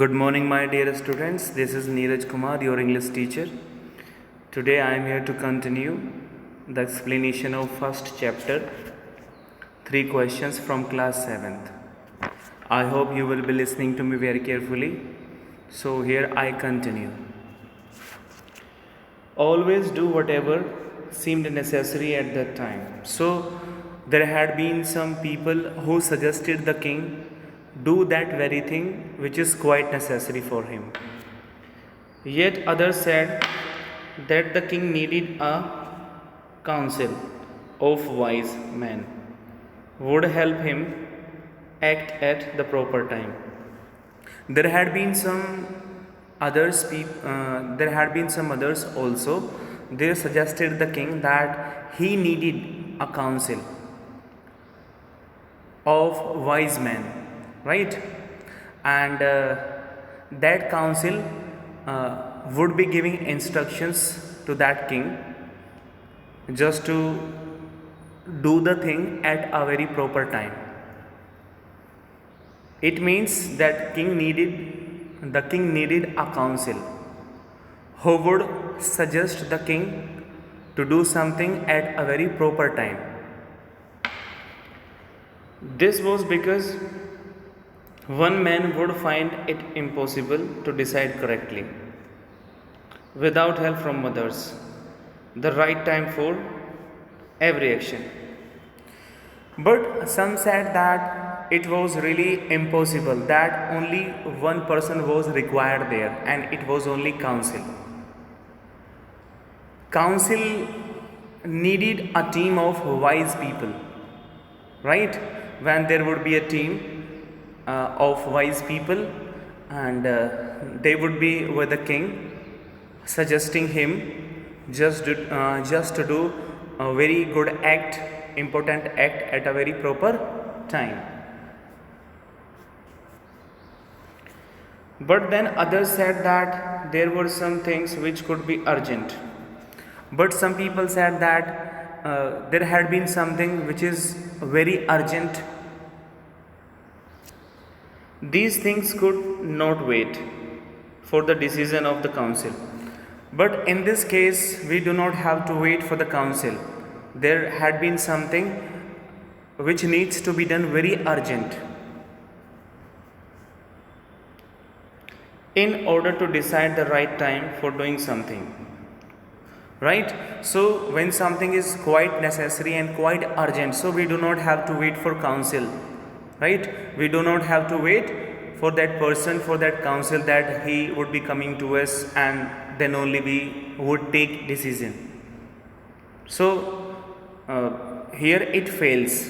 Good morning, my dear students. This is Neeraj Kumar, your English teacher. Today I am here to continue the explanation of first chapter, 3 questions from class 7th. I hope you will be listening to me very carefully. So, here I continue. Always do whatever seemed necessary at that time. So, there had been some people who suggested the king do that very thing which is quite necessary for him. Yet others said that the king needed a council of wise men would help him act at the proper time. There had been some there had been some others also. They suggested the king that he needed a council of wise men, right? And that council would be giving instructions to that king just to do the thing at a very proper time. It means that the king needed a council who would suggest the king to do something at a very proper time. This was because one man would find it impossible to decide correctly without help from others, the right time for every action. But some said that it was really impossible, that only one person was required there, and it was only council. Council needed a team of wise people, right? When there would be a team of wise people, and they would be with the king, suggesting him just to do a very good act, important act at a very proper time. But then others said that there were some things which could be urgent. But some people said that there had been something which is very urgent. These things could not wait for the decision of the council. But in this case, we do not have to wait for the council. There had been something which needs to be done very urgent in order to decide the right time for doing something. Right? So, when something is quite necessary and quite urgent, so we do not have to wait for council. Right? We do not have to wait for that person, for that council, that he would be coming to us, and then only we would take decision. So, here it fails.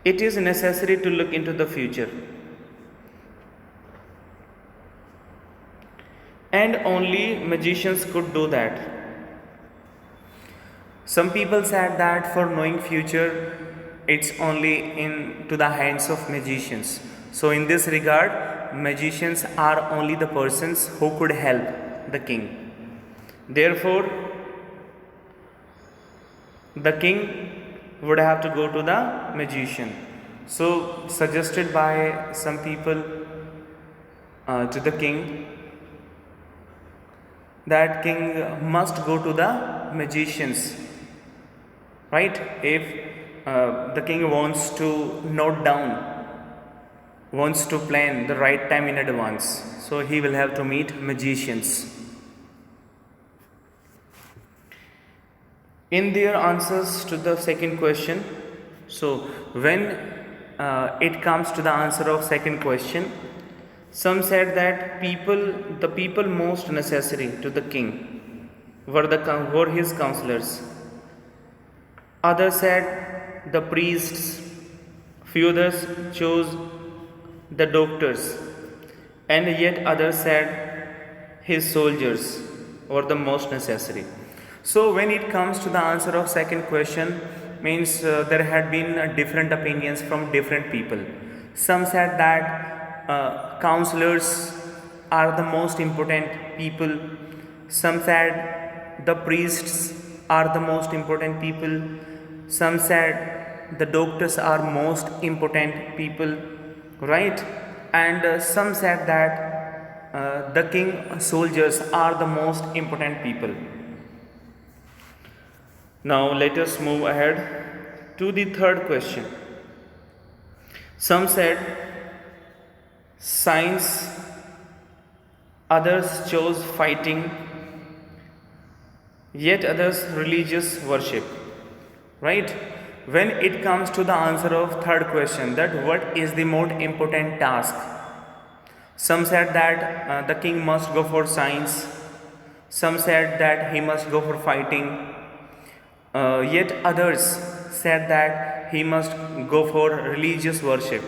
It is necessary to look into the future. And only magicians could do that. Some people said that for knowing future, it's only into the hands of magicians. So in this regard, magicians are only the persons who could help the king. Therefore, the king would have to go to the magician. So suggested by some people to the king, that king must go to the magicians, right? If the king wants to note down, wants to plan the right time in advance, so he will have to meet magicians. In their answers to the second question, so when it comes to the answer of second question, some said that the people most necessary to the king were his counselors. Others said the priests. Few others chose the doctors, and yet others said his soldiers were the most necessary. So when it comes to the answer of second question, means there had been different opinions from different people. Some said that counselors are the most important people. Some said the priests are the most important people. Some said the doctors are most important people, right? and some said that the king soldiers are the most important people. Now let us move ahead to the third question. Some said science, others chose fighting, yet others religious worship. Right? When it comes to the answer of third question, that what is the most important task, some said that the king must go for science, some said that he must go for fighting, yet others said that he must go for religious worship.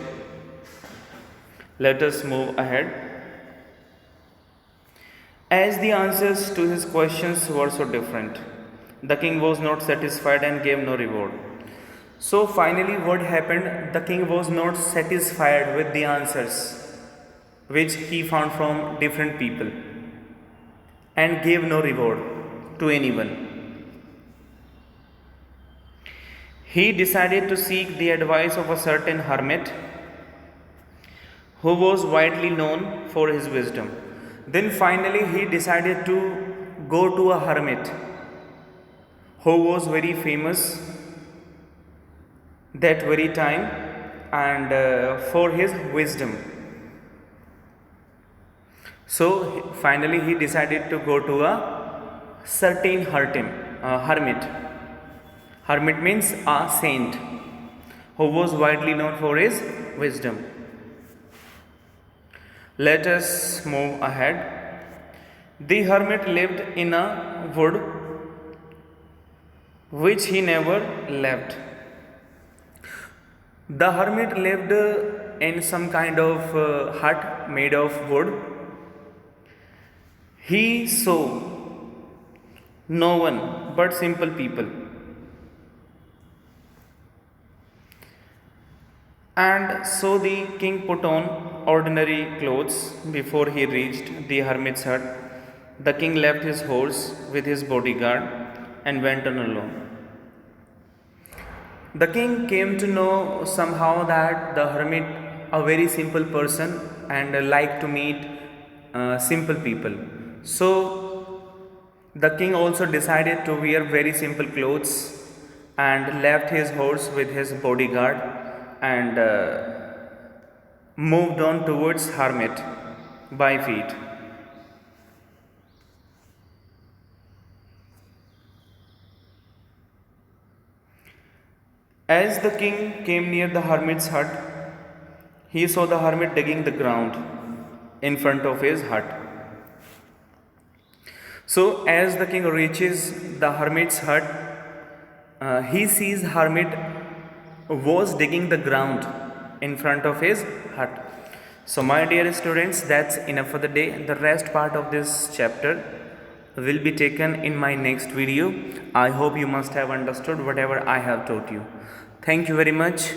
Let us move ahead. As the answers to his questions were so different, the king was not satisfied and gave no reward. So finally, what happened? The king was not satisfied with the answers which he found from different people and gave no reward to anyone. He decided to seek the advice of a certain hermit who was widely known for his wisdom. Then finally, he decided to go to a hermit who was very famous that very time and for his wisdom. So finally he decided to go to a certain hermit. Hermit means a saint who was widely known for his wisdom. Let us move ahead. The hermit lived in a wood which he never left. The hermit lived in some kind of hut made of wood. He saw no one but simple people. And so the king put on ordinary clothes before he reached the hermit's hut. The king left his horse with his bodyguard and went on alone. The king came to know somehow that the hermit, a very simple person, and liked to meet simple people. So the king also decided to wear very simple clothes and left his horse with his bodyguard and moved on towards hermit by feet. As the king came near the hermit's hut, he saw the hermit digging the ground in front of his hut. So as the king reaches the hermit's hut, he sees hermit was digging the ground in front of his hut. So my dear students, that's enough for the day. The rest part of this chapter will be taken in my next video. I hope you must have understood whatever I have taught you. Thank you very much.